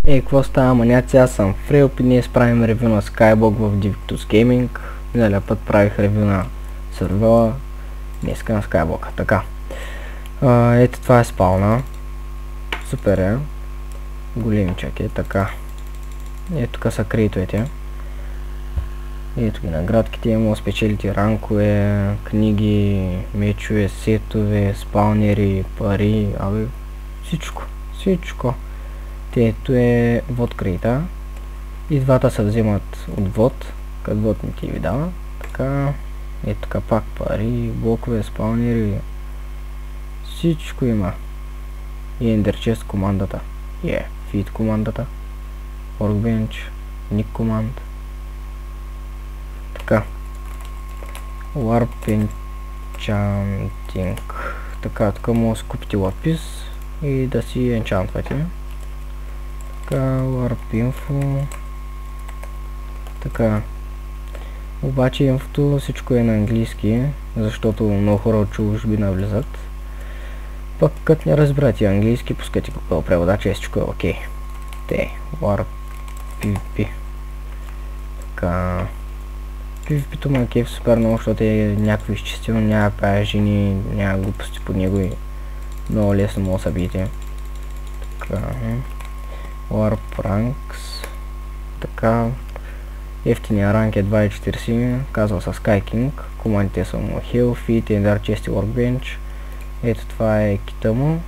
Какво става, маняци? Аз съм Фрилп и ние справим ревю на Skyblock в Divictus Gaming. Миналия път правих ревю на Survival, днеска на Skyblock. Така. Ето това е спална. Супер е. Големчък е, така. Ето тук са крейтовете. Ето ги наградките, има спечелите ранкове, книги, мечове, сетове, спалнери, пари, всичко. Ето е вод крейта. И двата се вземат от вод, като вод не ти ви дава. Така, ето така пак пари, блокове, спалнери, всичко има. И Ender Chest командата. Feed командата. Workbench, Nick команд. Така. Warp Enchanting. Така, тук може да купите лапис и да си енчантвате. Така, Warp Info. Така. Обаче инфото всичко е на английски, защото много хора от чужбина влизат. Пък като не разбирате английски, пускате Google преводач и всичко е окей. Warp PvP. Така. PvP-то ма е кеф супер много, защото е някакво изчистено, няма паяжини, няма глупости под него и много лесно може да се биете. Така. Warp Ranks. Така. Ефтиния ранк е 2.40, казва с Sky King. Командите са му Heal, Feed, Ender Chest и Workbench. Ето това е кита му.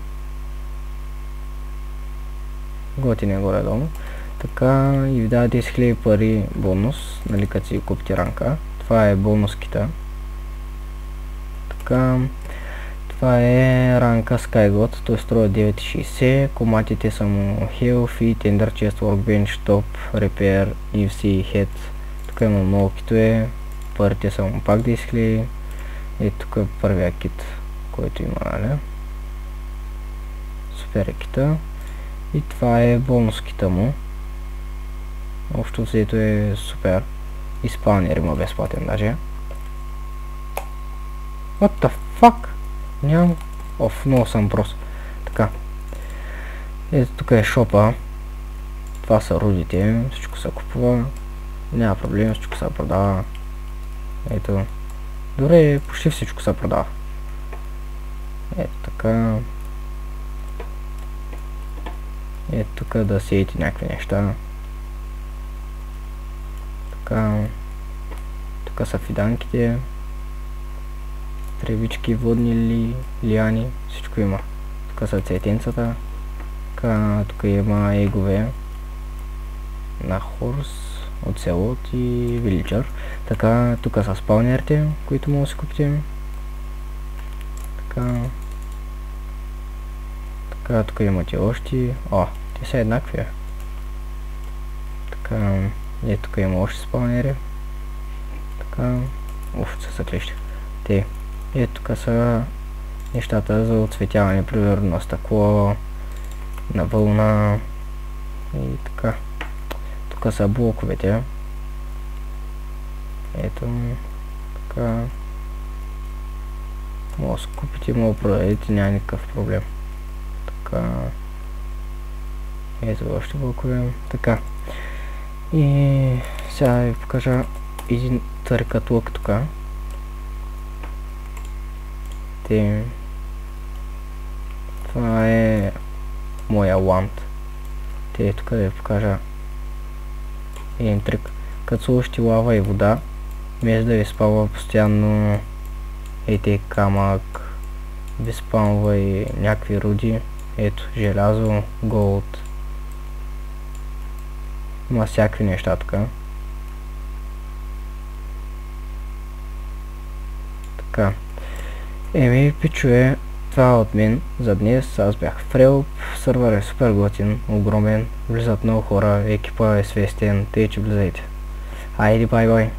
Готин е горе-долу. Така, и ви дава 10 000 пари бонус, нали, като си купите ранка. Това е бонус кита. Така, това е ранка SkyGod, той струва 9.60. Коматите са му Heal, Feed, Ender Chest, Workbench, Top, Repair, UFC, Head. Тук има много китове. Парите са му пак 10 000. Ето тук е първия кит, който има, нали? Супер е кита. И това е бонус кита му. Общо взето е супер. И спалнер има безплатен даже. What the fuck? Нямам... много съм прост. Така. Ето тук е шопа. Това са рудите. Всичко се купува. Няма проблем, всичко се продава. Ето. Добре, почти всичко се продава. Ето така. Ето тук да сеете някакви неща. Така. Тук са фиданките. Тревички, водни лияни, всичко има. Тук са цветенцата. Така, тук има егове на хорс, оцелот и вилиджър. Така, тук са спалнерите, които може да си купите. Така, тук имате още. Те са еднакви. Така, тук има още спалнери. Така, овце са клещи. Ето тук са нещата за оцветяване, примерно на стъкло, на вълна и така. Тук са блоковете. Ето така. Може да купите, може да продадете, няма никакъв проблем. Така. Ето още блокове. Така. И сега ви покажа един търкатлък тук. Това е моя ламп. Тук да ви покажа един трик. Като сложите лава и вода, вместо да ви спалва постоянно камък, ви спамва и някакви руди. Ето, желязо, голд. Има всякакви неща тук. Така. Пичове, това е от мен за днес. Аз бях Фрилп. Сървър е супер готин, огромен. Влизат много хора, екипа е свестен, тъй че влизайте. Хайде, бай-бай!